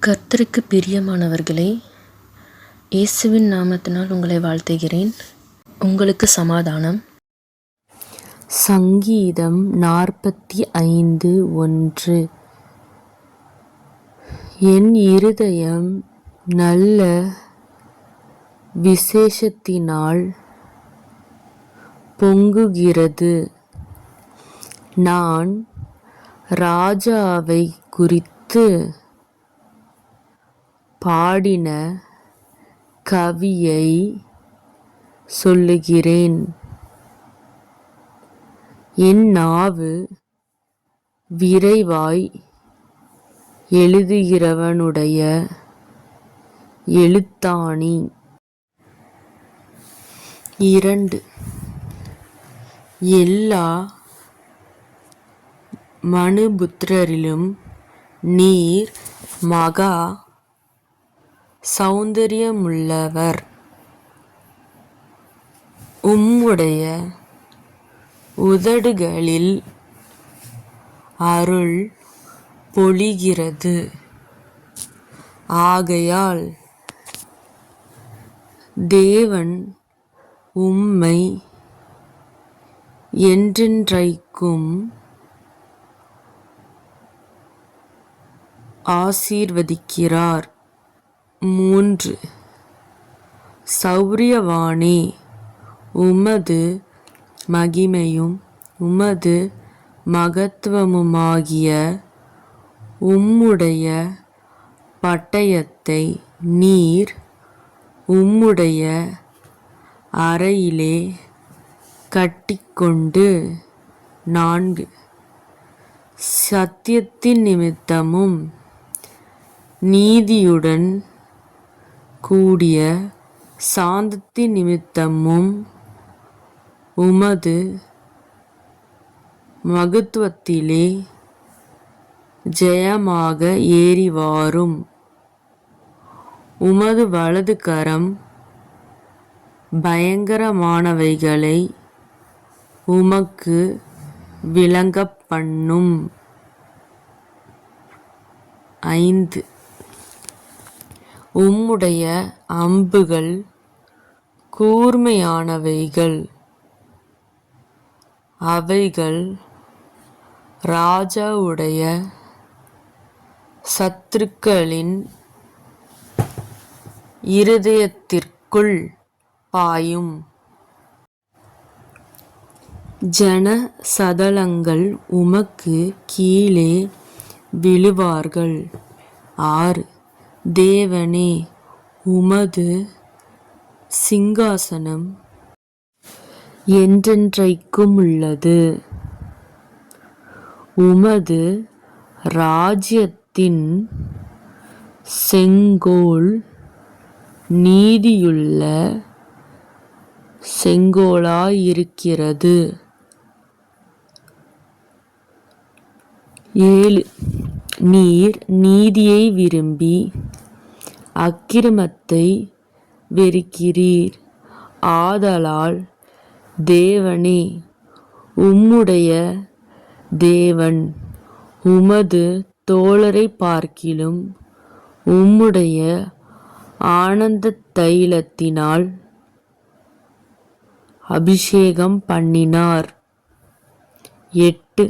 கர்த்தருக்கு பிரியமானவர்களே, இயேசுவின் நாமத்தினால் உங்களை வாழ்த்துகிறேன். உங்களுக்கு சமாதானம். சங்கீதம் 45:1. என் இருதயம் நல்ல விசேஷத்தினால் பொங்குகிறது. நான் ராஜாவை குறித்து பாடின கவியை சொல்லுகிறேன். என் நாவு விரைவாய் எழுதுகிறவனுடைய எழுத்தாணி. 2. எல்லா மனுபுத்திரரிலும் நீர் மகா சௌந்தரியமுள்ளவர். உம்முடைய உதடுகளில் அருள் பொழிகிறது. ஆகையால் தேவன் உம்மை என்றென்றைக்கும் ஆசீர்வதிக்கிறார். 3. சௌரியவானே, உமது மகிமையும் உமது மகத்துவமுமாகிய உம்முடைய பட்டயத்தை நீர் உம்முடைய அறையிலே கட்டிக்கொண்டு 4. சத்தியத்தின் நிமித்தமும் நீதியுடன் கூடிய சாந்தத்தின் நிமித்தமும் உமது மகத்துவத்திலே ஜெயமாக ஏறிவாரும். உமது வலது கரம் பயங்கரமானவைகளை உமக்கு விளங்கப் பண்ணும். 5. உம்முடைய அம்புகள் கூர்மையானவைகள். அவைகள் ராஜாவுடைய சத்துருக்களின் இருதயத்திற்குள் பாயும். ஜன சதலங்கள் உமக்கு கீழே விழுவார்கள். 6. தேவனே, உமது சிங்காசனம் என்றென்றைக்குமுள்ளது. உமது ராஜ்யத்தின் செங்கோல் நீதியுள்ள செங்கோலாயிருக்கிறது. 7. நீர் நீதியை விரும்பி அக்கிரமத்தை வெறுக்கிறீர். ஆதலால் தேவனே, உம்முடைய தேவன் உமது தோழரைப் பார்க்கிலும் உம்முடைய ஆனந்த தைலத்தினால் அபிஷேகம் பண்ணினார். 8.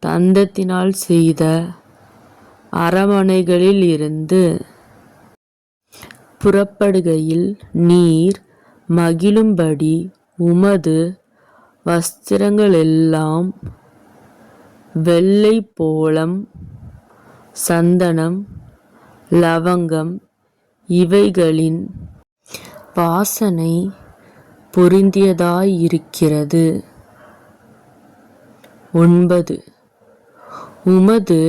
தந்தத்தினால் செய்த அரமனைகளிலிருந்து புறப்படுகையில் நீர் மகிழும்படி உமது வஸ்திரங்களெல்லாம் வெள்ளை போளம், சந்தனம், லவங்கம் இவைகளின் வாசனை பொருந்தியதாயிருக்கிறது. 9. உமது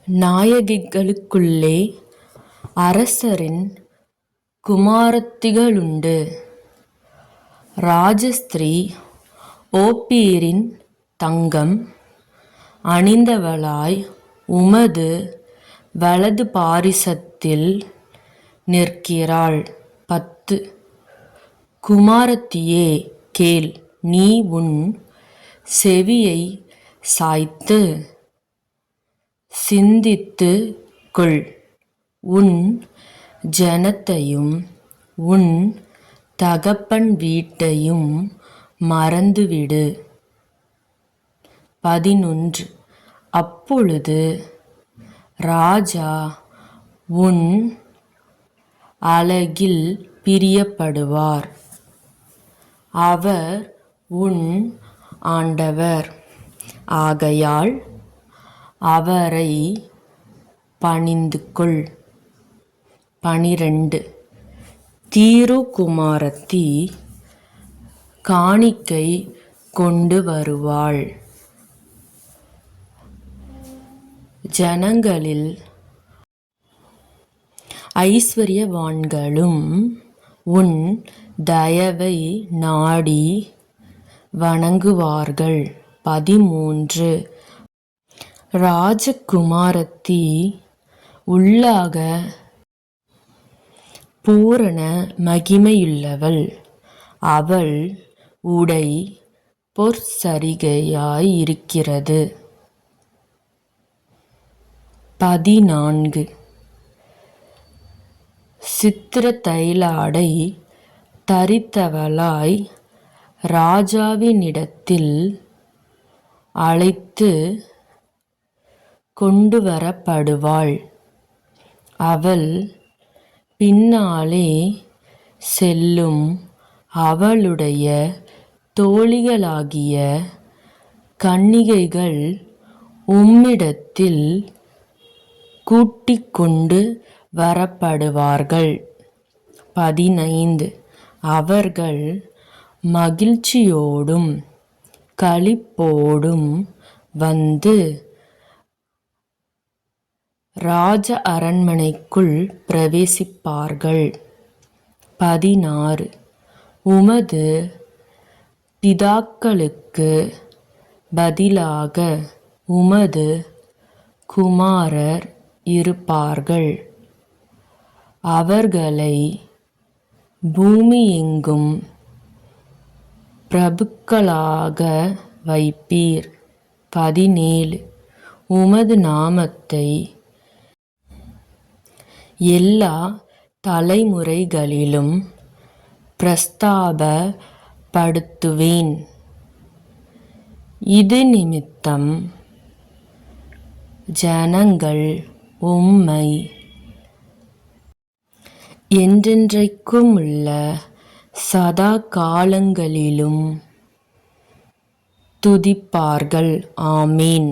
நாயகிகளுக்குள்ளே அரசரின் குமாரத்திகளுண்டு. ராஜஸ்திரீ ஓப்பீரின் தங்கம் அணிந்தவளாய் உமது வலது பாரிசத்தில் நிற்கிறாள். 10. குமாரத்தியே கேள், நீ உன் செவியை சாய்த்து சிந்தித்துக் கொள். உன் ஜனத்தையும் உன் தகப்பன் வீட்டையும் மறந்துவிடு. 11. அப்பொழுது ராஜா உன் அழகில் பிரியப்படுவார். அவர் உன் ஆண்டவர். ஆகையால் அவரை பணிந்துகொள். 12. தீரு குமாரத்தி காணிக்கை கொண்டு வருவாள். ஜனங்களில் ஐஸ்வர்யவான்களும் உன் தயவை நாடி வணங்குவார்கள். 13. ராஜகுமாரத்தி உள்ளாக பூரண மகிமையுள்ளவள். அவள் உடை பொற்சரிகையாயிருக்கிறது. 14. சித்திர தைலாடை தரித்தவளாய் ராஜாவினிடத்தில் அழைத்து கொண்டு வரப்படுவாள். அவள் பின்னாலே செல்லும் அவளுடைய தோழிகளாகிய கன்னிகைகள் உம்மிடத்தில் கூட்டிக் கொண்டு வரப்படுவார்கள். 15. அவர்கள் மகிழ்ச்சியோடும் களிப்போடும் வந்து ராஜ அரண்மனைக்குள் பிரவேசிப்பார்கள். 16. உமது பிதாக்களுக்கு பதிலாக உமது குமாரர் இருப்பார்கள். அவர்களை பூமியெங்கும் பிரபுக்களாக வைப்பீர். 17. உமது நாமத்தை எல்லா தலைமுறைகளிலும் பிரஸ்தாபப்படுத்துவேன். இது நிமித்தம் ஜனங்கள் உம்மை என்றென்றைக்குமுள்ள சதா காலங்களிலும் துதிப்பார்கள். ஆமீன்.